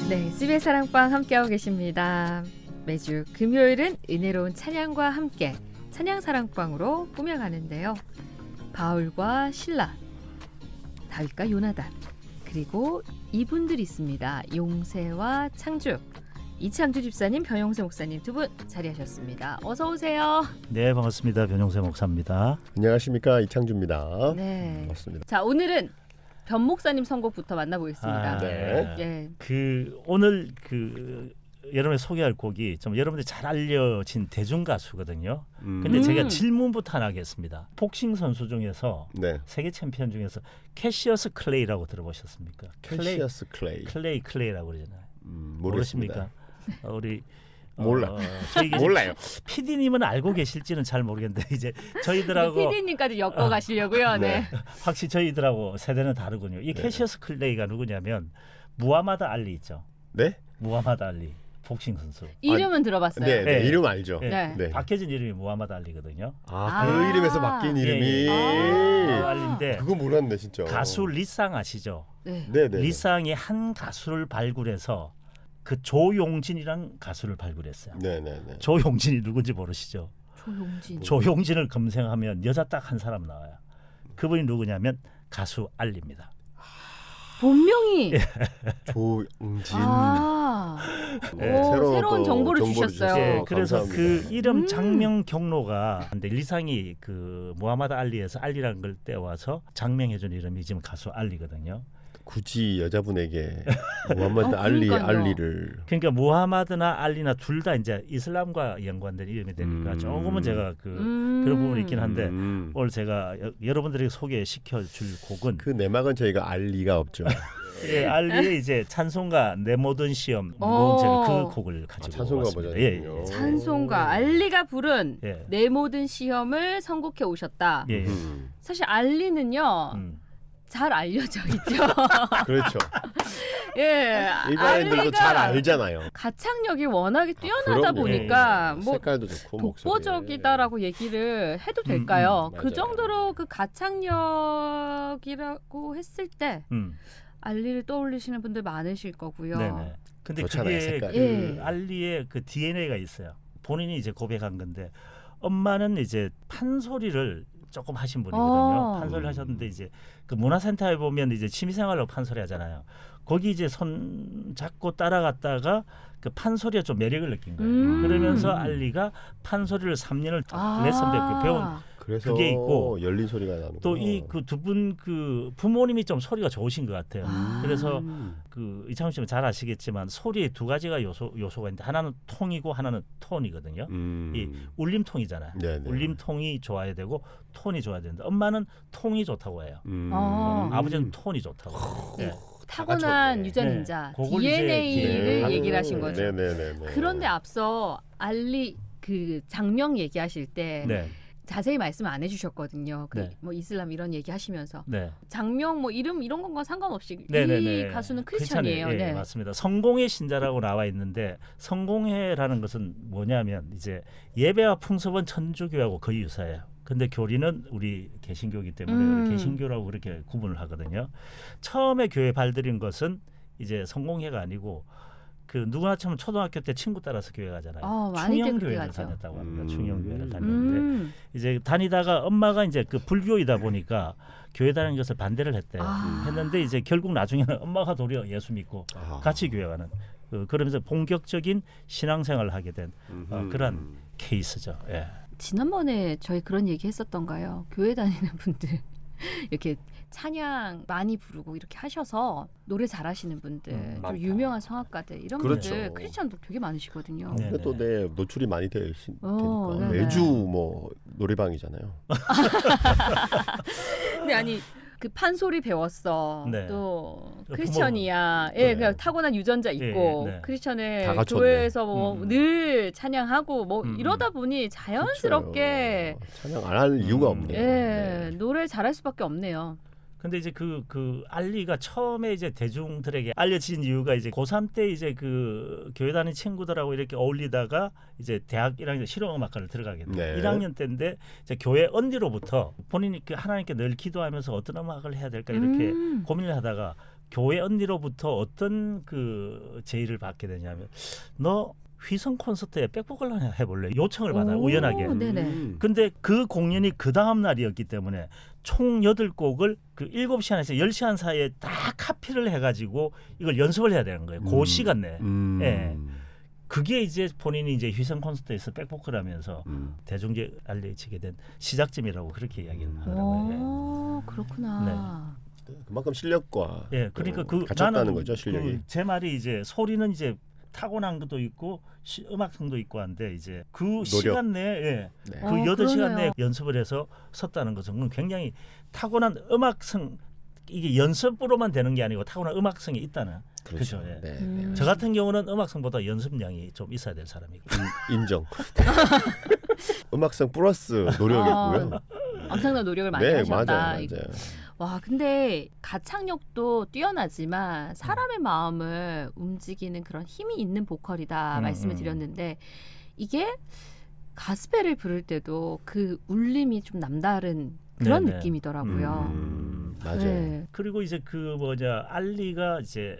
네, CBS 사랑방 함께하고 계십니다. 매주 금요일은 은혜로운 찬양과 함께 찬양 사랑방으로 꾸며가는데요. 바울과 실라, 다윗과 요나단, 그리고 이분들이 있습니다. 용세와 창주, 이창주 집사님, 변용세 목사님 두 분 자리하셨습니다. 어서 오세요. 네, 반갑습니다. 변용세 목사입니다. 안녕하십니까, 이창주입니다. 네. 반갑습니다. 자, 오늘은 변 목사님 선곡부터 만나보겠습니다. 네. 예. 오늘 여러분이 소개할 곡이 좀 여러분들이 잘 알려진 대중 가수거든요. 근데 제가 질문부터 하나 하겠습니다. 복싱 선수 중에서 네. 세계 챔피언 중에서 캐시어스 클레이라고 들어보셨습니까? 캐시어스 클레이. 클레이라고 그러잖아요. 모르십니까? 우리 저희 몰라요. 몰라요. PD님은 알고 계실지는 잘 모르겠는데 이제 저희들하고 PD님까지 엮어 가시려고요. 네. 확실히 저희들하고 세대는 다르군요. 이 캐시어스 클레이가 누구냐면 무하마드 알리 있죠. 네? 무하마드 알리 복싱 선수. 이름은 들어봤어요. 네, 네. 네. 이름 알죠. 네. 네. 박혀진 이름이 무하마드 알리거든요. 그 이름에서 바뀐 이름이. 알리인데 그거 몰랐네, 진짜. 가수 리쌍 아시죠? 네. 네, 네. 리쌍이 한 가수를 발굴해서 그 조용진이란 가수를 발굴했어요. 네, 네, 네. 조용진이 누군지 모르시죠? 조용진. 조용진을 검색하면 여자 딱 한 사람 나와요. 그분이 누구냐면 가수 알리입니다. 본명이. 조용진. 네, 새로운 정보를 주셨어요. 네, 그래서 감사합니다. 그 이름 장명 경로가 근데 리상이 그 무하마드 알리에서 알리라는 걸 떼와서 장명해준 이름이 지금 가수 알리거든요. 굳이 여자분에게 무함마드 그러니까요. 알리를. 그러니까 무하마드나 알리나 둘 다 이제 이슬람과 연관된 이름이 되니까 조금은 제가 그런 부분이 있긴 한데 오늘 제가 여러분들에게 소개시켜 줄 곡은 그 내막은 저희가 알 리가 없죠. 예, 알리의 이제 찬송가 내 모든 시험 그 곡을 가지고 찬송가 왔습니다. 버전이군요. 찬송가 알리가 부른 예. 내 모든 시험을 선곡해 오셨다. 예. 사실 알리는요. 잘 알려져 있죠. 그렇죠. 예, 일반인들도 알리가 잘 알잖아요. 가창력이 워낙에 뛰어나다 그럼요. 보니까 뭐 색깔도 좋고 독보적이다라고 얘기를 해도 될까요? 그 맞아요. 정도로 그 가창력이라고 했을 때 알리를 떠올리시는 분들 많으실 거고요. 네네. 근데 좋잖아요, 그게 색깔이. 그 예. 알리의 그 DNA가 있어요. 본인이 이제 고백한 건데 엄마는 이제 판소리를 조금 하신 분이거든요. 판소리를 하셨는데 이제 그 문화센터에 보면 이제 취미생활로 판소리 하잖아요. 거기 이제 손 잡고 따라갔다가 그 판소리에 좀 매력을 느낀 거예요. 그러면서 알리가 판소리를 3년을 레슨 받고 배운 그래서 그게 있고 열린 소리가 나는. 또 이 그 두 분 그 부모님이 좀 소리가 좋으신 것 같아요. 그래서 그 이창훈 씨는 잘 아시겠지만 소리에 두 가지가 요소가 있는데 하나는 통이고 하나는 톤이거든요. 이 울림통이잖아요. 네네. 울림통이 좋아야 되고 톤이 좋아야 되는데 엄마는 통이 좋다고 해요. 아버지는 톤이 좋다고. 네. 타고난 네. 유전인자 그걸 이제 DNA를 네. 얘기를 하신 거죠. 네네네. 그런데 앞서 알리 그 장명 얘기하실 때 네. 자세히 말씀 안 해주셨거든요. 그 네. 뭐 이슬람 이런 얘기하시면서 네. 장명 뭐 이름 이런 건과 상관없이 네네네. 이 가수는 크리스천이에요. 예, 네. 맞습니다. 성공의 신자라고 나와 있는데 성공회라는 것은 뭐냐면 이제 예배와 풍습은 천주교하고 거의 유사해요. 근데 교리는 우리 개신교이기 때문에 우리 개신교라고 그렇게 구분을 하거든요. 처음에 교회 발들인 것은 이제 성공회가 아니고 그 누구나 처음 초등학교 때 친구 따라서 교회 가잖아요. 많이들 그렇게 충영교회를 가죠. 다녔다고 합니다. 충영교회를 다녔는데 이제 다니다가 엄마가 이제 그 불교이다 보니까 교회 다니는 것을 반대를 했대요. 했는데 이제 결국 나중에는 엄마가 도리어 예수 믿고 같이 교회 가는 그러면서 본격적인 신앙생활을 하게 된 그런 케이스죠. 예. 지난번에 저희 그런 얘기 했었던가요? 교회 다니는 분들 이렇게 찬양 많이 부르고 이렇게 하셔서 노래 잘하시는 분들, 또 유명한 성악가들 이런 그렇죠. 분들 크리스천도 되게 많으시거든요. 네. 또 내 노출이 많이 되니까 네네. 매주 뭐 노래방이잖아요. 근데 아니 그 판소리 배웠어. 네. 또 그 크리스천이야. 부모. 예, 네. 그냥 타고난 유전자 있고 네. 크리스천의 다 갖췄네. 교회에서 뭐 늘 찬양하고 뭐 이러다 보니 그렇죠. 자연스럽게 찬양 안 할 이유가 없네요. 예, 노래 잘할 수밖에 없네요. 근데 이제 그 알리가 처음에 이제 대중들에게 알려진 이유가 이제 고3 때 이제 그 교회 다니는 친구들하고 이렇게 어울리다가 이제 대학 1학년 실용음악과를 들어가게 돼요. 네. 1학년 때인데 이제 교회 언니로부터 본인이 그 하나님께 늘 기도하면서 어떤 음악을 해야 될까 이렇게 고민을 하다가 교회 언니로부터 어떤 그 제의를 받게 되냐면 너 휘성 콘서트에 백보컬 해볼래? 요청을 받아요. 오, 우연하게. 네네. 근데 그 공연이 그 다음 날이었기 때문에 총 8곡을 그 7시 안에서 10시 안 사이에 다 카피를 해가지고 이걸 연습을 해야 되는 거예요. 그 시간 내에. 예. 그게 이제 본인이 이제 휘성 콘서트에서 백보컬 하면서 대중에 알려지게 된 시작점이라고 그렇게 이야기를 하더라고요. 오, 그렇구나. 그만큼 실력과 예, 그러니까 그 갖췄다는 나는 거죠, 실력이. 그 제 말이 이제 소리는 이제 타고난 것도 있고 음악성도 있고 한데 이제 그 시간 내에 예, 네. 그 어, 8시간 그러네요. 내에 연습을 해서 섰다는 것은 굉장히 타고난 음악성 이게 연습으로만 되는 게 아니고 타고난 음악성이 있다는 그렇죠. 그죠, 예. 네, 음. 저 같은 경우는 음악성보다 연습량이 좀 있어야 될 사람이고 인정. 음악성 플러스 노력이고요. 엄청난 노력을 많이 네, 하셨다. 맞아요. 와, 근데 가창력도 뛰어나지만 사람의 마음을 움직이는 그런 힘이 있는 보컬이다 말씀을 드렸는데 이게 가스펠을 부를 때도 그 울림이 좀 남다른 그런 네네. 느낌이더라고요. 맞아요. 네. 그리고 이제 그 알리가 이제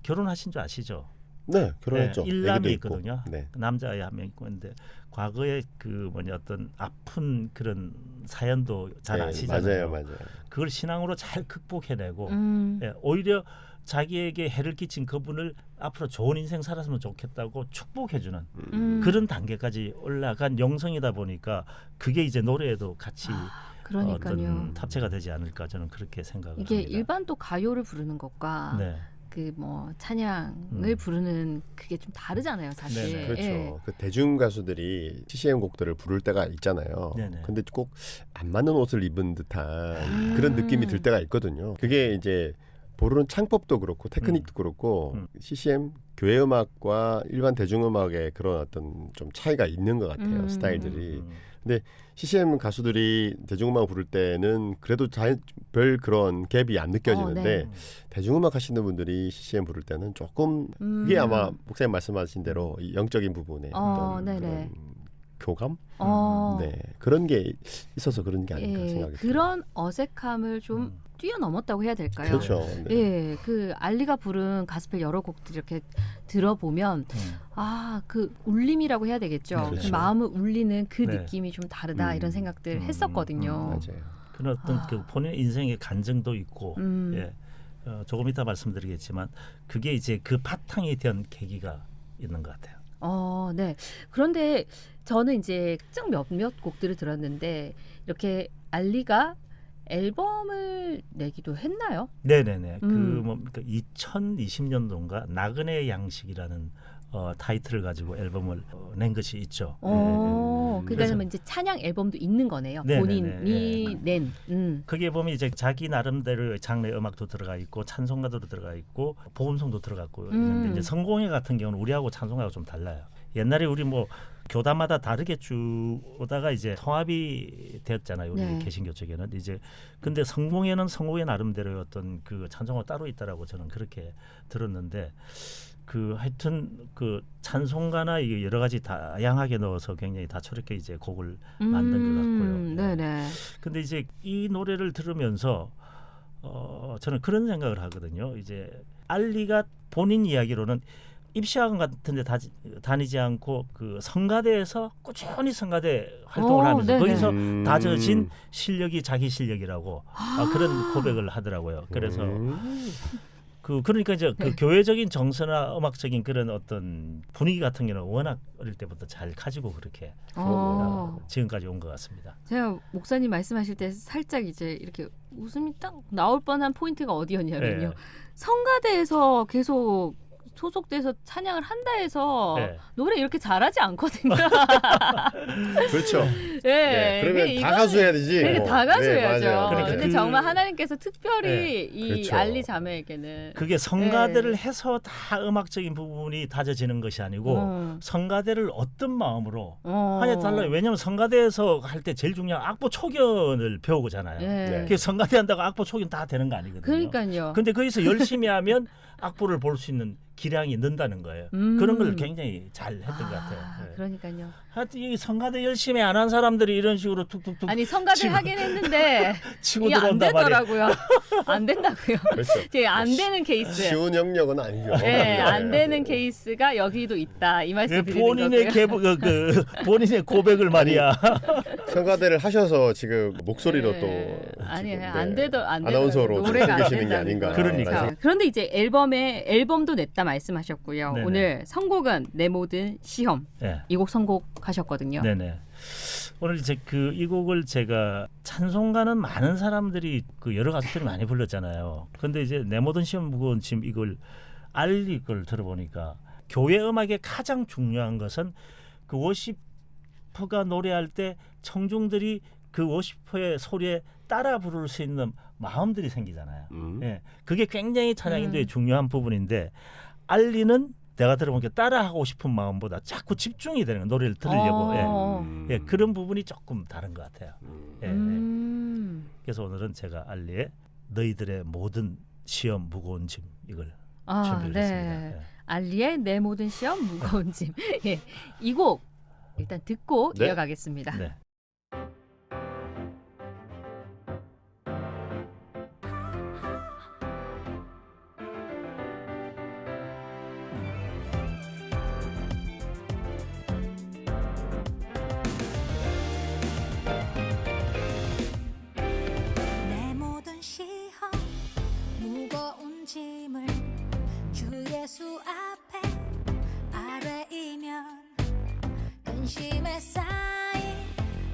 결혼하신 줄 아시죠? 네, 결혼했죠. 네, 일남이 애기도 있고. 있거든요. 네. 남자아이 한 명 있고 있는데 과거에 그 어떤 아픈 그런 사연도 잘 네, 아시잖아요. 맞아요. 그걸 신앙으로 잘 극복해내고 음. 예, 오히려 자기에게 해를 끼친 그분을 앞으로 좋은 인생 살았으면 좋겠다고 축복해주는 음. 그런 단계까지 올라간 영성이다 보니까 그게 이제 노래에도 같이 그러니까요. 어떤 탑재가 되지 않을까 저는 그렇게 생각을 이게 합니다. 일반 또 가요를 부르는 것과 네. 그 뭐 찬양을 부르는 그게 좀 다르잖아요, 사실. 네네. 그렇죠. 예. 그 대중 가수들이 CCM 곡들을 부를 때가 있잖아요. 네네. 근데 꼭 안 맞는 옷을 입은 듯한 그런 느낌이 들 때가 있거든요. 그게 이제 부르는 창법도 그렇고 테크닉도 그렇고 CCM 교회 음악과 일반 대중 음악의 그런 어떤 좀 차이가 있는 것 같아요. 스타일들이. 근데 CCM 가수들이 대중음악 부를 때는 그래도 별 그런 갭이 안 느껴지는데 네. 대중음악 하시는 분들이 CCM 부를 때는 조금 그게 아마 목사님 말씀하신 대로 이 영적인 부분에 어떤 네네. 그런 교감? 네. 네. 그런 게 있어서 그런 게 아닌가 예, 생각이 그런 어색함을 좀 뛰어넘었다고 해야 될까요? 그렇죠. 네. 예, 그 알리가 부른 가스펠 여러 곡들 이렇게 들어보면 그 울림이라고 해야 되겠죠. 그렇죠. 그 마음을 울리는 그 네. 느낌이 좀 다르다 이런 생각들 했었거든요. 맞아요. 그런 어떤 그 본인 인생의 간증도 있고 예, 조금 이따 말씀드리겠지만 그게 이제 그 바탕이 된 계기가 있는 것 같아요. 네. 그런데 저는 이제 특정 몇몇 곡들을 들었는데 이렇게 알리가 앨범을 내기도 했나요? 네네네. 그 2020년도인가 나그네 양식이라는 타이틀을 가지고 앨범을 낸 것이 있죠. 그러니까 이제 찬양 앨범도 있는 거네요. 네네네. 본인이 낸. 거기에 보면 이제 자기 나름대로의 장르 음악도 들어가 있고 찬송가도 들어가 있고 복음성도 들어갔고 있는데 이제 성공회 같은 경우는 우리하고 찬송가가 좀 달라요. 옛날에 우리 교단마다 다르게 쭉 오다가 이제 통합이 되었잖아요. 우리 네. 개신교 쪽에는 이제 근데 성공회는 성공회 나름대로의 어떤 그 찬송가 따로 있다라고 저는 그렇게 들었는데 하여튼 그 찬송가나 이게 여러 가지 다양하게 넣어서 굉장히 다채롭게 이제 곡을 만든 것 같고요. 네네. 근데 이제 이 노래를 들으면서 저는 그런 생각을 하거든요. 이제 알리가 본인 이야기로는 입시학원 같은 데 다니지 않고 그 성가대에서 꾸준히 성가대 활동을 하면서 네네. 거기서 다져진 실력이 자기 실력이라고 그런 고백을 하더라고요. 그래서 그러니까 이제 그 교회적인 정서나 음악적인 그런 어떤 분위기 같은 경우는 워낙 어릴 때부터 잘 가지고 그렇게 지금까지 온 것 같습니다. 제가 목사님 말씀하실 때 살짝 이제 이렇게 웃음이 딱 나올 뻔한 포인트가 어디였냐면요. 네. 성가대에서 계속 소속돼서 찬양을 한다 해서 네. 노래 이렇게 잘하지 않거든요. 그렇죠. 네, 그러면 다 가수해야 되지. 그러니까 다 가수해야죠. 네, 맞아요. 그러니까 근데 정말 하나님께서 특별히 이 그렇죠. 알리 자매에게는 그게 성가대를 해서 다 음악적인 부분이 다져지는 것이 아니고 성가대를 어떤 마음으로 하냐에 달라요. 왜냐하면 성가대에서 할 때 제일 중요한 악보 초견을 배우잖아요. 네. 그 성가대 한다고 악보 초견 다 되는 거 아니거든요. 그러니까요. 근데 거기서 열심히 하면 악보를 볼 수 있는 기량이 는다는 거예요. 그런 걸 굉장히 잘 했던 것 같아요. 예. 그러니까요. 하여튼 이 성가대 열심히 안 한 사람들이 이런 식으로 툭툭툭 아니 성가대 치고- 하긴 했는데 치고 이게 안 들어온단 말이에요. 되더라고요. 안 된다고요. 그렇죠. 이게 안 되는 케이스. 쉬운 영역은 아니죠. 네, 안 되는 케이스가 여기도 있다. 이 말씀 드리는 본인의 거고요. 본인의 고백을 말이야. 성가대를 하셔서 지금 목소리로 네. 또 아니 지금, 안 네, 되더 안 아나운서로 노래가 안 계시는 게 된다는 아닌가. 거예요. 그러니까. 자, 그런데 이제 앨범도 냈다 말씀하셨고요. 네네. 오늘 선곡은 내 모든 시험 네. 이 곡 선곡하셨거든요. 네네. 오늘 이제 이 곡을 제가 찬송가는 많은 사람들이 여러 가수들이 많이 불렀잖아요. 근데 이제 내 모든 시험 무거운 짐 이걸 알리 걸 들어보니까 교회 음악의 가장 중요한 것은 그 워시퍼가 노래할 때 청중들이 그 워시퍼의 소리에 따라 부를 수 있는 마음들이 생기잖아요. 예, 그게 굉장히 찬양 인도의 중요한 부분인데 알리는 내가 들어보니까 따라하고 싶은 마음보다 자꾸 집중이 되는 거예요. 노래를 들으려고. 예, 그런 부분이 조금 다른 것 같아요. 예, 예. 그래서 오늘은 제가 알리의 너희들의 모든 시험 무거운 짐 이걸 준비를 했습니다. 예. 알리의 내 모든 시험 무거운 짐. 예, 이 곡 일단 듣고 네. 이어가겠습니다. 네. 내 모든 시험 무거운 짐을 주 예수 앞에 아뢰이면 근심에 쌓인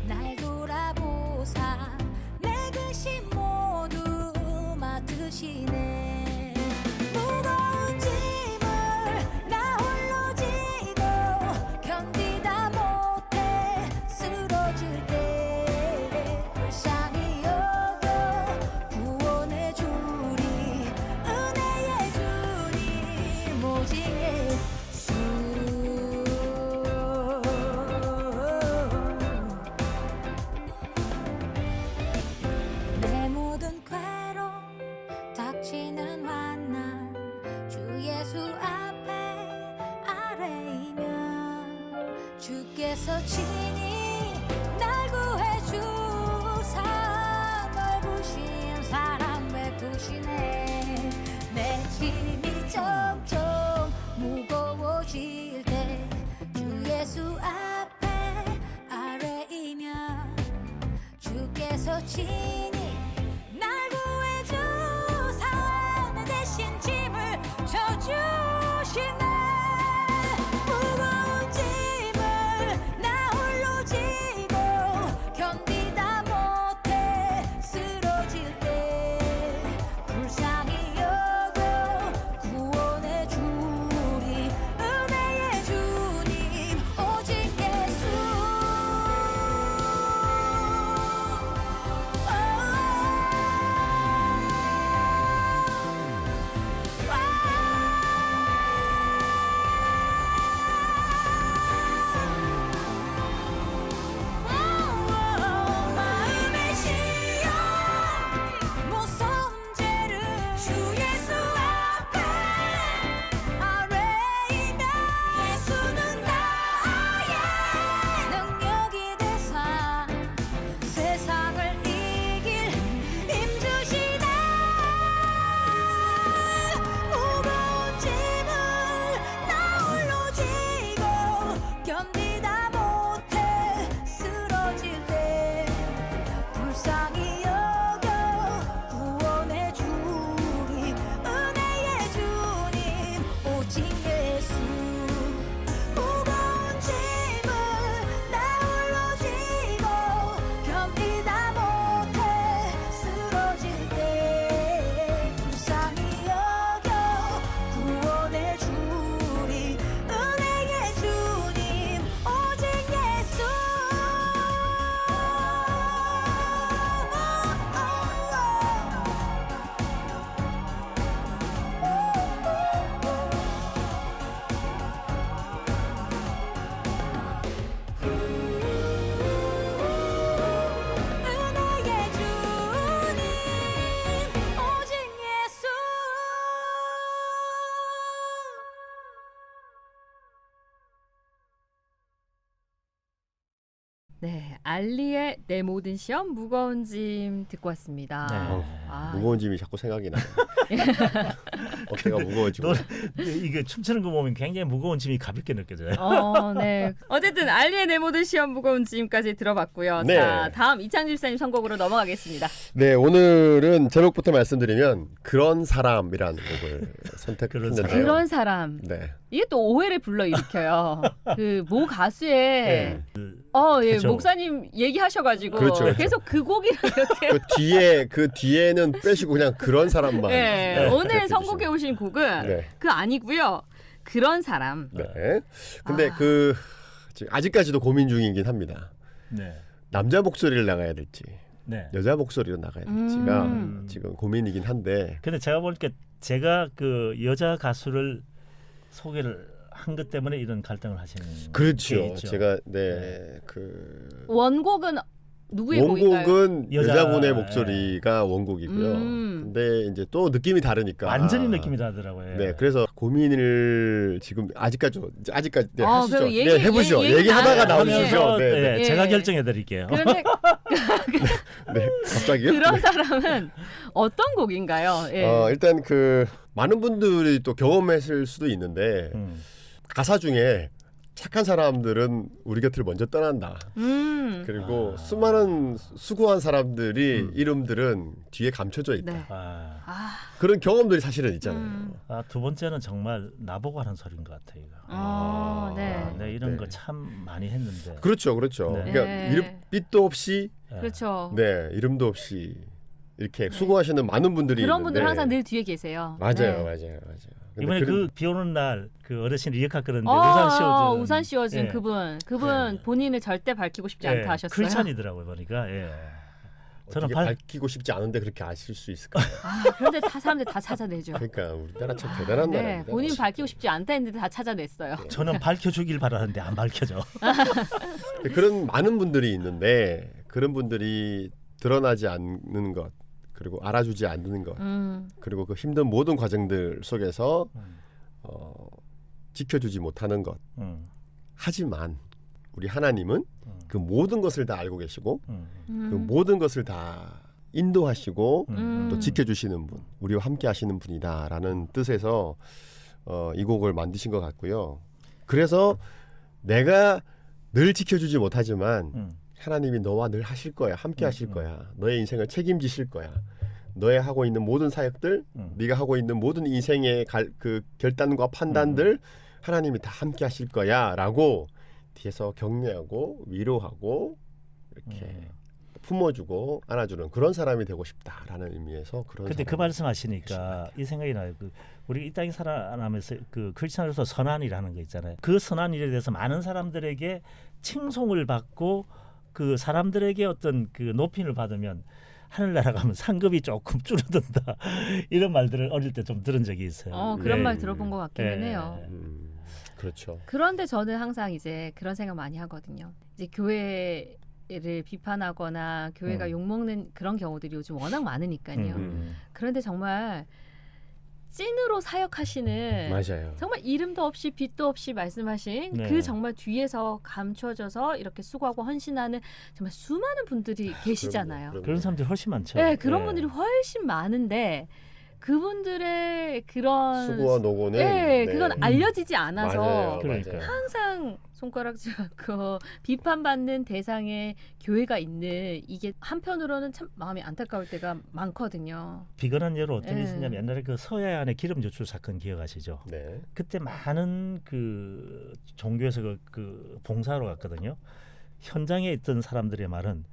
날 돌아보사 내 근심 모두 맡으시네. 무거운 짐을 나 홀로 지고 견디다 못해 쓰러질 때 불쌍히 여겨 구원해 주리 은혜의 주님 오직 예수. 내 모든 괴로움 닥치는 환난 주 예수 앞에 아뢰이면 주께서 친히 날 구해주사 넓으신 사랑 베푸시네. 내 짐이 점점 무거워질 때 주 예수 앞에 아뢰이면 주께서 친히 날 구해주사 내 대신 짐을 져주시네. 무거운 짐을 나 홀로 지고 견디다 못해 쓰러질 때 불쌍히 여겨 구원해 주리 은혜의 주님 오직 예수. 네, 알리의 내 모든 시험 무거운 짐 듣고 왔습니다. 네. 아, 무거운 짐이 자꾸 생각이 나요. 어깨가 무거워지고. 이게 춤추는 거 보면 굉장히 무거운 짐이 가볍게 느껴져요. 네. 어쨌든 알리의 내 모든 시험 무거운 짐까지 들어봤고요. 네. 자, 다음 이창진 집사님 선곡으로 넘어가겠습니다. 네, 오늘은 제목부터 말씀드리면 그런 사람이라는 곡을 그런 선택했는데요. 그런 사람. 네. 이게 또 오해를 불러일으켜요. 그 모 가수의 네. 예, 그렇죠. 목사님 얘기하셔가지고 그렇죠, 그렇죠. 계속 그 곡이랑 이렇게 그 뒤에는 빼시고 그냥 그런 사람만. 네, 오늘 이렇게 선곡해 오신 곡은 네. 그 아니고요. 그런 사람. 네. 근데 아. 지금 아직까지도 고민 중이긴 합니다. 네. 남자 목소리를 나가야 될지 네. 여자 목소리로 나가야 될지가 음. 지금 고민이긴 한데. 근데 제가 보니까 제가 그 여자 가수를 소개를 한 것 때문에 이런 갈등을 하시는 게 그렇죠. 있죠. 제가 네. 원곡은 누구의 곡인가요? 원곡은 여자- 여자분의 목소리가 원곡이고요. 음. 근데 이제 또 느낌이 다르니까. 완전히 느낌이 다르더라고요. 네, 그래서 고민을 지금 아직까지 네, 아, 하시죠. 그럼 얘기- 네, 해보시죠. 얘기 얘기하다가 나눠요. 나오시죠. 하면서 네, 네. 예. 제가 결정해 드릴게요. 그런데 네, 갑자기요? 그런 사람은 어떤 곡인가요? 예. 일단 많은 분들이 또 경험했을 수도 있는데 가사 중에 착한 사람들은 우리 곁을 먼저 떠난다. 그리고 수많은 수고한 사람들이 이름들은 뒤에 감춰져 있다. 네. 아, 그런 경험들이 사실은 있잖아요. 두 번째는 정말 나보고 하는 소리인 것 같아요. 이거. 네. 네, 이런 네. 거 참 많이 했는데. 그렇죠, 그렇죠. 네. 그러니까 네. 이름 빛도 없이, 그렇죠. 네, 이름도 없이 이렇게 수고하시는 많은 분들이 그런 있는데 분들 항상 늘 뒤에 계세요. 맞아요, 네. 맞아요. 근데 이번에 그 비 오는 날 그 어르신 리어카 그런데 우산 씌워준 예. 그분 네. 본인을 절대 밝히고 싶지 예, 않다 하셨어요. 크리스찬이더라고요 보니까. 예. 저는 어떻게 밝히고 싶지 않은데 그렇게 아실 수 있을까요? 그런데 다 사람들 다 찾아내죠. 그러니까 우리나라 참 대단한 네, 나라입니다. 본인 밝히고 싶지 않다 했는데 다 찾아냈어요. 저는 밝혀주길 바라는데 안 밝혀져. 그런 많은 분들이 있는데 그런 분들이 드러나지 않는 것 그리고 알아주지 않는 것 그리고 그 힘든 모든 과정들 속에서 지켜주지 못하는 것 하지만 우리 하나님은 그 모든 것을 다 알고 계시고 그 모든 것을 다 인도하시고 또 지켜주시는 분 우리와 함께 하시는 분이다라는 뜻에서 이 곡을 만드신 것 같고요. 그래서 내가 늘 지켜주지 못하지만 하나님이 너와 늘 하실 거야. 함께 하실 거야. 너의 인생을 책임지실 거야. 너의 하고 있는 모든 사역들, 네가 하고 있는 모든 인생의 그 결단과 판단들 하나님이 다 함께 하실 거야라고 뒤에서 격려하고 위로하고 이렇게 품어주고 안아주는 그런 사람이 되고 싶다라는 의미에서 그런. 근데 그 말씀하시니까 이 생각이 나요. 우리 이 땅에 살아가면서 그 크리스천으로서 선한 일하는 거 있잖아요. 그 선한 일에 대해서 많은 사람들에게 칭송을 받고 그 사람들에게 어떤 그 높임을 받으면 하늘나라 가면 상급이 조금 줄어든다 이런 말들을 어릴 때 좀 들은 적이 있어요. 그런 네. 말 들어본 것 같기는 네. 해요. 그렇죠. 그런데 저는 항상 이제 그런 생각 많이 하거든요. 이제 교회를 비판하거나 교회가 욕먹는 그런 경우들이 요즘 워낙 많으니까요. 그런데 정말 찐으로 사역하시는 맞아요. 정말 이름도 없이 빛도 없이 말씀하신 네. 그 정말 뒤에서 감춰져서 이렇게 수고하고 헌신하는 정말 수많은 분들이 계시잖아요. 그럼요. 그런 사람들이 훨씬 많죠. 네, 그런 예. 분들이 훨씬 많은데 그분들의 그런 수고와 노고는 네, 그건 알려지지 않아서 맞아요. 그러니까요. 맞아요. 항상 손가락질하고 비판받는 대상에 교회가 있는 이게 한편으로는 참 마음이 안타까울 때가 많거든요. 비근한 예로 어떤 게 네. 있었냐면 옛날에 그 서해안의 기름 유출 사건 기억하시죠? 네. 그때 많은 그 종교에서 그 봉사하러 갔거든요. 현장에 있던 사람들의 말은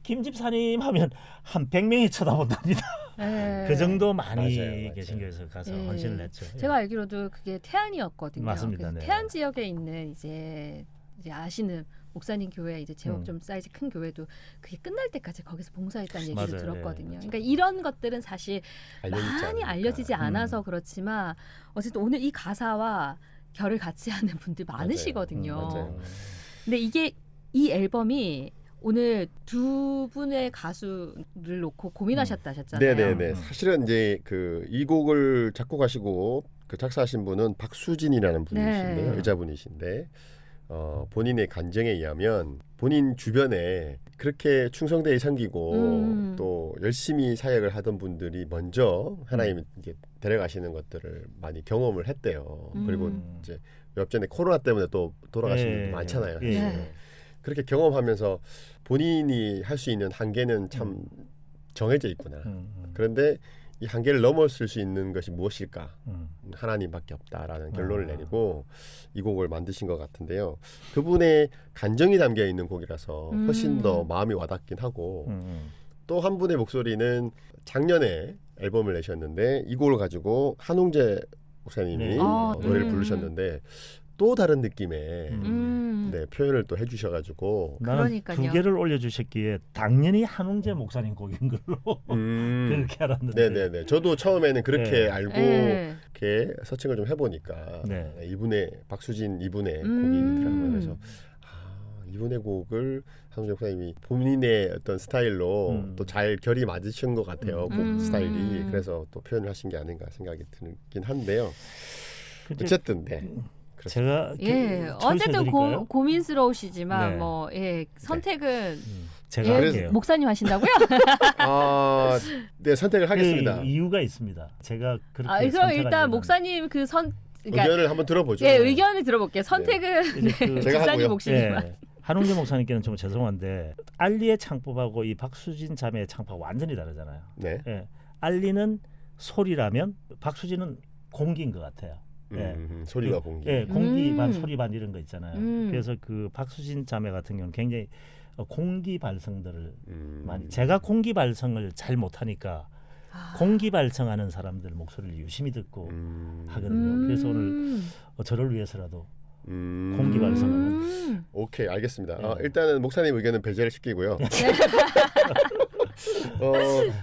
김 집사님 하면 한 100명이 쳐다본답니다. 네. 그 정도 많이 맞아요. 계신 교회에서 가서 네. 헌신을 했죠. 예. 제가 알기로도 그게 태안이었거든요. 맞습니다. 그래서 네. 태안 지역에 있는 이제 아시는 목사님 교회 이제 제법 좀 사이즈 큰 교회도 그게 끝날 때까지 거기서 봉사했다는 얘기를 맞아요. 들었거든요. 예. 그러니까 이런 것들은 사실 알려지지 많이 않으니까. 알려지지 않아서 그렇지만 어쨌든 오늘 이 가사와 결을 같이 하는 분들 많으시거든요. 맞아요. 근데 이게 이 앨범이 오늘 두 분의 가수를 놓고 고민하셨다 하셨잖아요. 네네네. 사실은 이제 이 곡을 작곡하시고 그 작사하신 분은 박수진이라는 분이신데요. 네. 여자분이신데 본인의 간증에 의하면 본인 주변에 그렇게 충성되게 섬기고 또 열심히 사역을 하던 분들이 먼저 하나님 이제 데려가시는 것들을 많이 경험을 했대요. 그리고 이제 옆전에 코로나 때문에 또 돌아가신 분들 많잖아요. 예. 네. 그렇게 경험하면서 본인이 할 수 있는 한계는 참 정해져 있구나. 그런데 이 한계를 넘어설 수 있는 것이 무엇일까? 하나님밖에 없다라는 결론을 내리고 이 곡을 만드신 것 같은데요. 그분의 간정이 담겨 있는 곡이라서 훨씬 더 마음이 와닿긴 하고 또 한 분의 목소리는 작년에 앨범을 내셨는데 이 곡을 가지고 한웅재 목사님이 네. 노래를 부르셨는데 또 다른 느낌의 네. 표현을 또 해주셔가지고 나는 그러니까요. 두 개를 올려주셨기에 당연히 한웅재 목사님 곡인 걸로 그렇게 알았는데 네네네. 저도 처음에는 그렇게 네. 알고 네. 이렇게 서칭을 좀 해보니까 네. 이분의 박수진 이분의 곡이더라고요. 그래서 이분의 곡을 한웅재 목사님이 본인의 어떤 스타일로 또 잘 결이 맞으신 것 같아요. 곡 스타일이. 그래서 또 표현을 하신 게 아닌가 생각이 들긴 한데요. 근데 어쨌든 네. 제가 예, 초이스 어쨌든 해드릴까요? 고민스러우시지만 네. 뭐 선택은 제가 예, 할게요. 목사님 하신다고요? 네 선택을 하겠습니다. 이유가 있습니다. 제가 그렇게 그럼 선택한 일단 이유는 목사님 그러니까 의견을 한번 들어보죠. 예, 의견을 들어볼게요. 선택은 이제 그 제가 목사님 하고요. 몫이지만. 한웅재 목사님께는 좀 죄송한데 알리의 창법하고 이 박수진 자매의 창법하고 완전히 다르잖아요. 네. 예. 알리는 소리라면 박수진은 공기인 것 같아요. 예. 소리가 공기. 예, 공기 반 소리 반 이런 거 있잖아요. 음. 그래서 그 박수진 자매 같은 경우는 굉장히 공기 발성들을 많이 음. 제가 공기 발성을 잘 못하니까 공기 발성하는 사람들 목소리를 유심히 듣고 하거든요. 그래서 오늘 저를 위해서라도 공기 발성하는 오케이 알겠습니다. 네. 일단은 목사님 의견은 배제를 시키고요.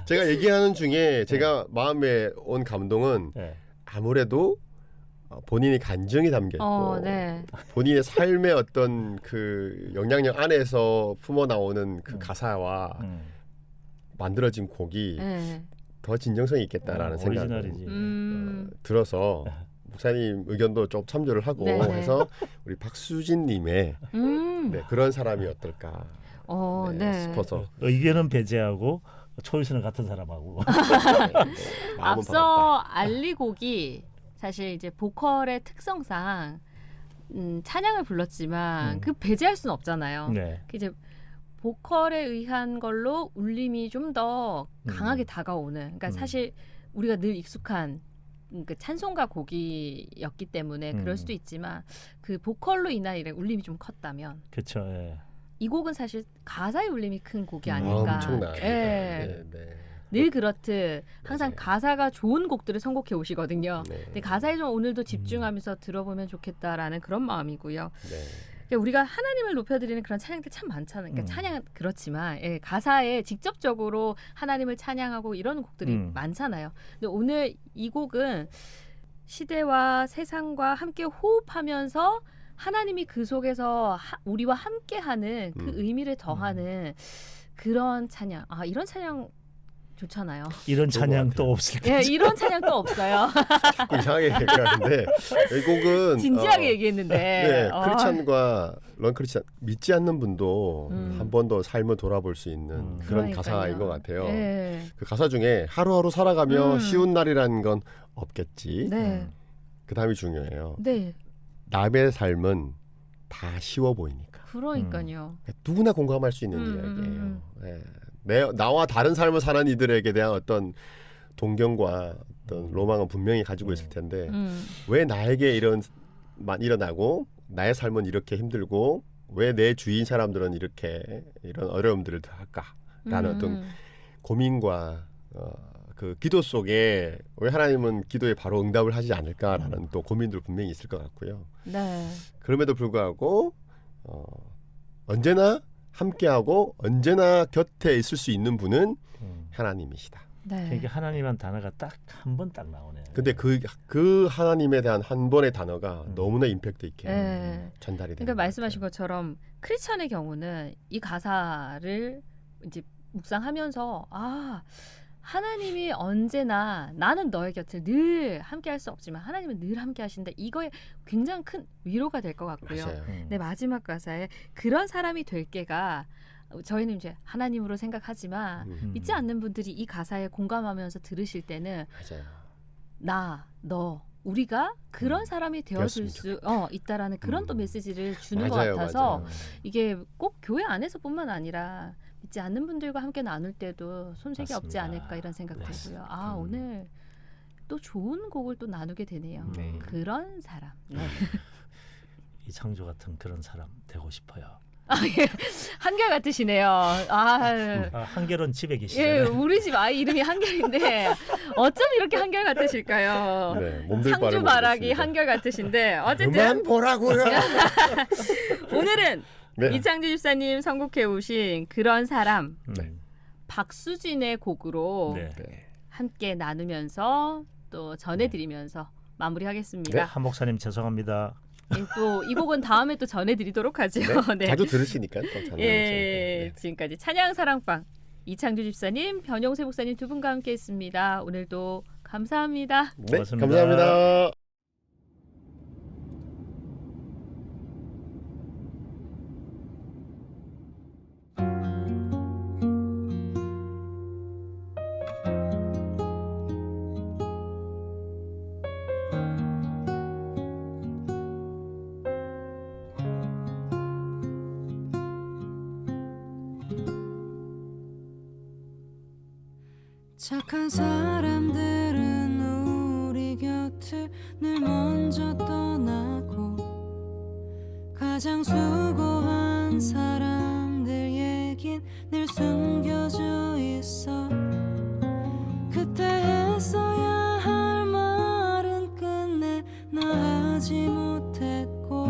제가 얘기하는 중에 제가 마음에 온 감동은 예. 아무래도 본인이 간증이 담겨 있고 네. 본인의 삶의 어떤 그 영향력 안에서 품어 나오는 그 가사와 만들어진 곡이 네. 더 진정성이 있겠다라는 생각을 오리지널이지. 들어서 목사님 의견도 좀 참조를 하고 네. 해서 우리 박수진님의 네, 그런 사람이 어떨까 네. 싶어서 의견은 배제하고 초이스는 같은 사람하고 마음은 앞서 알리곡이 사실 이제 보컬의 특성상 찬양을 불렀지만 그 배제할 수는 없잖아요. 네. 이제 보컬에 의한 걸로 울림이 좀 더 강하게 다가오는. 그러니까 사실 우리가 늘 익숙한 그 찬송가 곡이었기 때문에 그럴 수도 있지만 그 보컬로 인한 이런 울림이 좀 컸다면 그렇죠. 예. 이 곡은 사실 가사의 울림이 큰 곡이 아닐까. 엄청나. 예. 네, 네. 늘 그렇듯 항상 네. 가사가 좋은 곡들을 선곡해 오시거든요. 네. 근데 가사에 좀 오늘도 집중하면서 들어보면 좋겠다라는 그런 마음이고요. 네. 그러니까 우리가 하나님을 높여드리는 그런 찬양들 참 많잖아요. 그러니까 찬양은 그렇지만 가사에 직접적으로 하나님을 찬양하고 이런 곡들이 많잖아요. 근데 오늘 이 곡은 시대와 세상과 함께 호흡하면서 하나님이 그 속에서 우리와 함께하는 그 의미를 더하는 그런 찬양. 이런 찬양 좋잖아요. 이런 찬양 또 없을 때. 예, 이런 찬양 또 없어요. 자꾸 이상하게 얘기하는데 이 곡은 진지하게 얘기했는데. 네, 크리스찬과 런 크리스찬 믿지 않는 분도 한 번 더 삶을 돌아볼 수 있는 그런 그러니까요. 가사인 것 같아요. 네. 그 가사 중에 하루하루 살아가며 쉬운 날이라는 건 없겠지. 네. 그 다음이 중요해요. 네. 남의 삶은 다 쉬워 보이니까. 그러니까요. 누구나 공감할 수 있는 이야기예요. 나와 다른 삶을 사는 이들에게 대한 어떤 동경과 어떤 로망은 분명히 가지고 있을 텐데 왜 나에게 이런 일어나고 나의 삶은 이렇게 힘들고 왜 내 주위인 사람들은 이렇게 이런 어려움들을 할까라는 어떤 고민과 그 기도 속에 왜 하나님은 기도에 바로 응답을 하지 않을까라는 또 고민들 분명히 있을 것 같고요. 네. 그럼에도 불구하고 언제나 함께하고 언제나 곁에 있을 수 있는 분은 하나님이시다. 네. 그러니까 하나님한 단어가 딱 한 번 딱 나오네요. 근데 그 하나님에 대한 한 번의 단어가 너무나 임팩트 있게 네. 전달이 되는 그러니까 말씀하신 것처럼 크리스천의 경우는 이 가사를 이제 묵상하면서 하나님이 언제나 나는 너의 곁을 늘 함께할 수 없지만 하나님은 늘 함께하신다. 이거에 굉장히 큰 위로가 될 것 같고요. 맞아요. 네, 마지막 가사에 그런 사람이 될 게가 저희는 이제 하나님으로 생각하지만 믿지 않는 분들이 이 가사에 공감하면서 들으실 때는 맞아요. 나, 너, 우리가 그런 사람이 되어줄 수 있다라는 그런 또 메시지를 주는 것 맞아요, 같아서 맞아요. 이게 꼭 교회 안에서뿐만 아니라 믿지 않는 분들과 함께 나눌 때도 손색이 없지 맞습니다. 않을까 이런 생각 네. 들고요. 아 오늘 또 좋은 곡을 또 나누게 되네요. 네. 그런 사람. 네. 이창조 같은 그런 사람 되고 싶어요. 한결 같으시네요. 한결은 집에 예, 계시잖아요. 우리 집 아이 이름이 한결인데 어쩜 이렇게 한결 같으실까요? 네, 몸둘 바를 상주 말하기 모르겠습니다. 한결 같으신데 어쨌든 그만 보라고요. 오늘은 네. 이창주 집사님 선곡해 오신 그런 사람 네. 박수진의 곡으로 네. 네. 함께 나누면서 또 전해드리면서 마무리하겠습니다. 한 목사님 죄송합니다. 또 이 곡은 다음에 또 전해드리도록 하죠. 네. 자주 들으시니까 또 잘. 예, 지금까지 찬양 사랑방 이창주 집사님, 변용세 목사님 두 분과 함께했습니다. 오늘도 감사합니다. 네, 고맙습니다. 감사합니다. 착한 사람들은 우리 곁을 늘 먼저 떠나고 가장 수고한 사람들 얘긴 늘 숨겨져 있어. 그때 했어야 할 말은 끝내 나 하지 못했고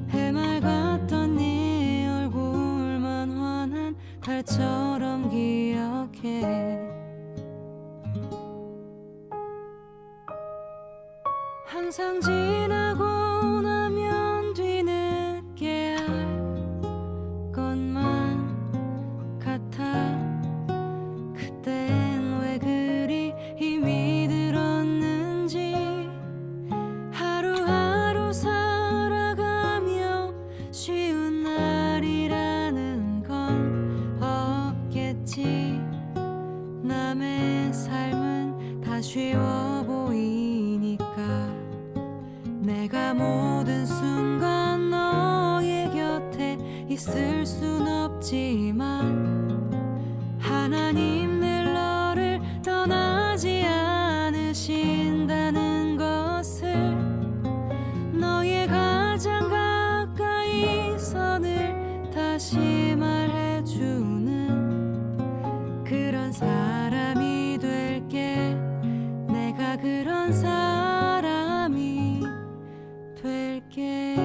해맑았던 네 얼굴만 환한 달처럼 기억해. 항상 지나고 나면 뒤늦게 알 것만 같아. 그땐 왜 그리 힘이 들었는지 하루하루 살아가며 쉬운 날이라는 건 없겠지. 남의 삶은 다 쉬워 보이니까 내가 모든 순간 너의 곁에 있을 순 없지만 하나님 늘 너를 떠나지 않으신다는 것을 너의 가장 가까이서 늘 다시 말해주는 그런 사람이 될게. 내가 그런 사람이 될게.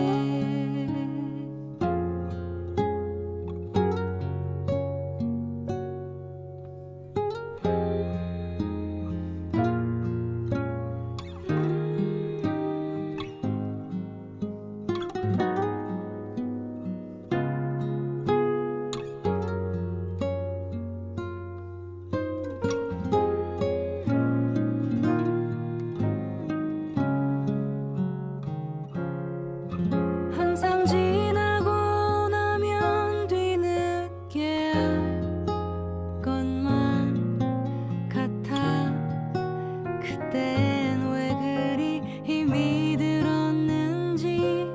항상 지나고 나면 뒤늦게 알 것만 같아. 그땐 왜 그리 힘이 들었는지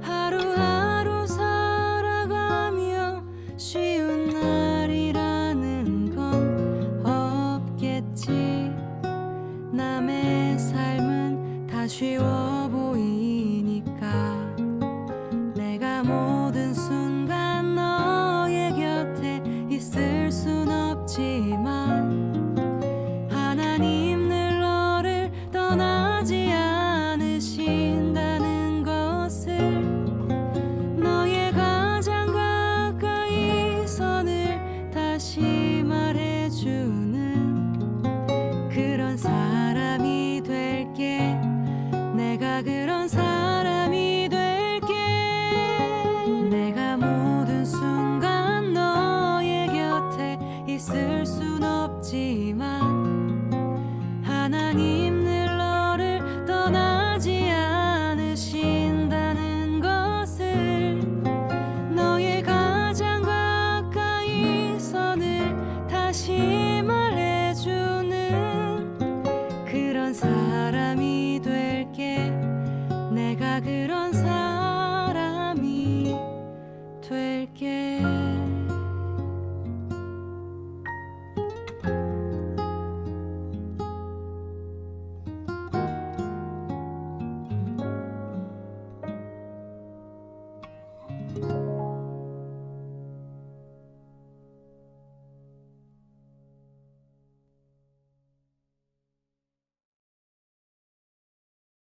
하루하루 살아가며 쉬운 날이라는 건 없겠지. 남의 삶은 다 쉬워 보이니까 내가 모든 순간 너의 곁에 있을 순 없지만 하나님 늘 너를 떠나지 않으신다는 것을 너의 가장 가까이서 늘 다시 말해주는 그런 사람이 될게. 내가 그런 사람이